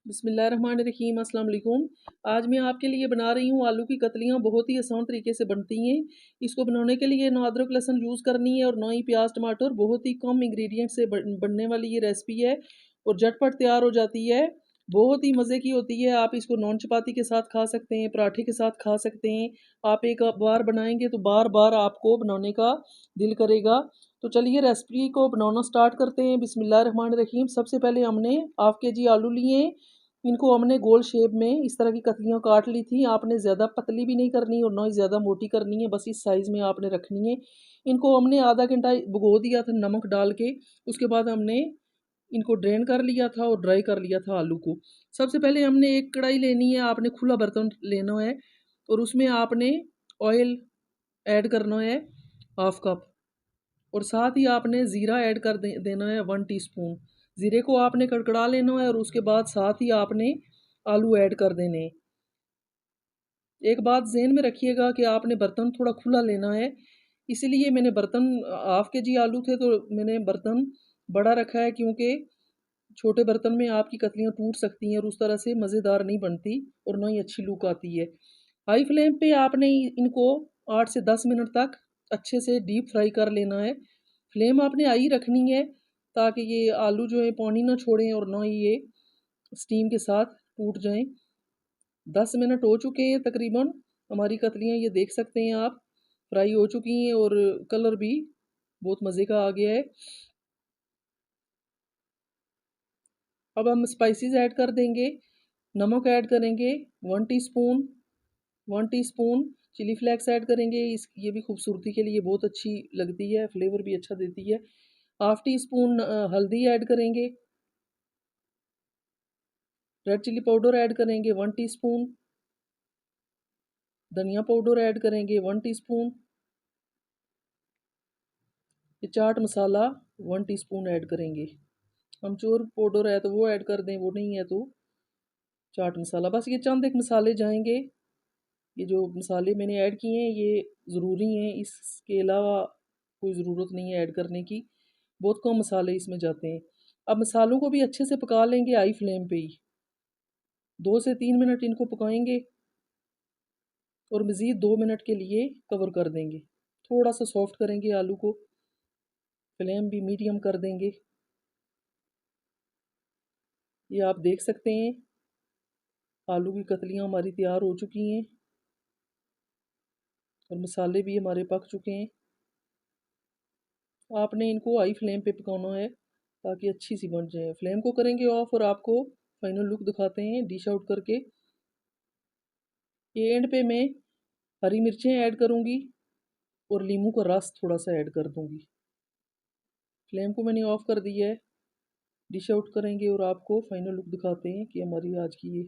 बिस्मिल्लाहिर्रहमानिर्रहीम अस्सलाम वालेकुम। आज मैं आपके लिए बना रही हूँ आलू की कतलियाँ। बहुत ही आसान तरीके से बनती हैं। इसको बनाने के लिए ना अदरक लहसुन यूज़ करनी है और ना ही प्याज टमाटर। बहुत ही कम इंग्रेडिएंट से बनने वाली ये रेसिपी है और झटपट तैयार हो जाती है। बहुत ही मज़े की होती है। आप इसको नॉन चपाती के साथ खा सकते हैं, पराठे के साथ खा सकते हैं। आप एक बार बनाएंगे तो बार बार आपको बनाने का दिल करेगा। तो चलिए रेसिपी को बनाना स्टार्ट करते हैं। बिस्मिल्लाहिर्रहमानिर्रहीम। सबसे पहले हमने हाफ के जी आलू लिए हैं। इनको हमने गोल शेप में इस तरह की कतलियाँ काट ली थी। आपने ज़्यादा पतली भी नहीं करनी और ना ही ज़्यादा मोटी करनी है, बस इस साइज़ में आपने रखनी है। इनको हमने आधा घंटा भिगो दिया था नमक डाल के। उसके बाद हमने इनको ड्रेन कर लिया था और ड्राई कर लिया था आलू को। सबसे पहले हमने एक कढ़ाई लेनी है, आपने खुला बर्तन लेना है और उसमें आपने ऑयल ऐड करना है हाफ कप और साथ ही आपने ज़ीरा ऐड कर देना है 1 टीस्पून। ज़ीरे को आपने कड़कड़ा लेना है और उसके बाद साथ ही आपने आलू ऐड कर देने। एक बात ज़हन में रखिएगा कि आपने बर्तन थोड़ा खुला लेना है। इसीलिए मैंने बर्तन हाफ के जी आलू थे तो मैंने बर्तन बड़ा रखा है, क्योंकि छोटे बर्तन में आपकी कतलियाँ टूट सकती हैं और उस तरह से मज़ेदार नहीं बनती और ना ही अच्छी लुक आती है। हाई फ्लेम पे आपने इनको 8 से 10 मिनट तक अच्छे से डीप फ्राई कर लेना है। फ्लेम आपने हाई रखनी है ताकि ये आलू जो है पानी ना छोड़ें और ना ही ये स्टीम के साथ टूट जाएं। 10 मिनट हो चुके हैं तकरीबन। हमारी कतलियाँ ये देख सकते हैं आप, फ्राई हो चुकी हैं और कलर भी बहुत मज़े का आ गया है। अब हम स्पाइसेस ऐड कर देंगे। नमक ऐड करेंगे 1 teaspoon. 1 teaspoon chilli flakes add करेंगे। इस ये भी खूबसूरती के लिए बहुत अच्छी लगती है, फ्लेवर भी अच्छा देती है। हाफ टी स्पून हल्दी ऐड करेंगे। रेड चिली पाउडर ऐड करेंगे 1 टीस्पून। धनिया पाउडर ऐड करेंगे 1 टीस्पून। ये चाट मसाला 1 टीस्पून ऐड करेंगे। अमचूर पाउडर है तो वो ऐड कर दें, वो नहीं है तो चाट मसाला। बस ये चंद एक मसाले जाएंगे। ये जो मसाले मैंने ऐड किए हैं ये ज़रूरी हैं, इसके अलावा कोई ज़रूरत नहीं है ऐड करने की। बहुत कम मसाले इसमें जाते हैं। अब मसालों को भी अच्छे से पका लेंगे हाई फ्लेम पे ही। 2 से 3 मिनट इनको पकाएंगे और मज़ीद 2 मिनट के लिए कवर कर देंगे। थोड़ा सा सॉफ्ट करेंगे आलू को। फ्लेम भी मीडियम कर देंगे। ये आप देख सकते हैं आलू की कतलियाँ हमारी तैयार हो चुकी हैं और मसाले भी हमारे पक चुके हैं। आपने इनको हाई फ्लेम पे पकाना है ताकि अच्छी सी बन जाए। फ्लेम को करेंगे ऑफ और आपको फाइनल लुक दिखाते हैं डिश आउट करके। ये एंड पे मैं हरी मिर्चें ऐड करूँगी और नींबू का रस थोड़ा सा ऐड कर दूँगी। फ्लेम को मैंने ऑफ कर दिया है। डिश आउट करेंगे और आपको फाइनल लुक दिखाते हैं कि हमारी आज की ये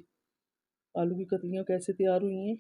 आलू की कतलियाँ कैसे तैयार हुई हैं।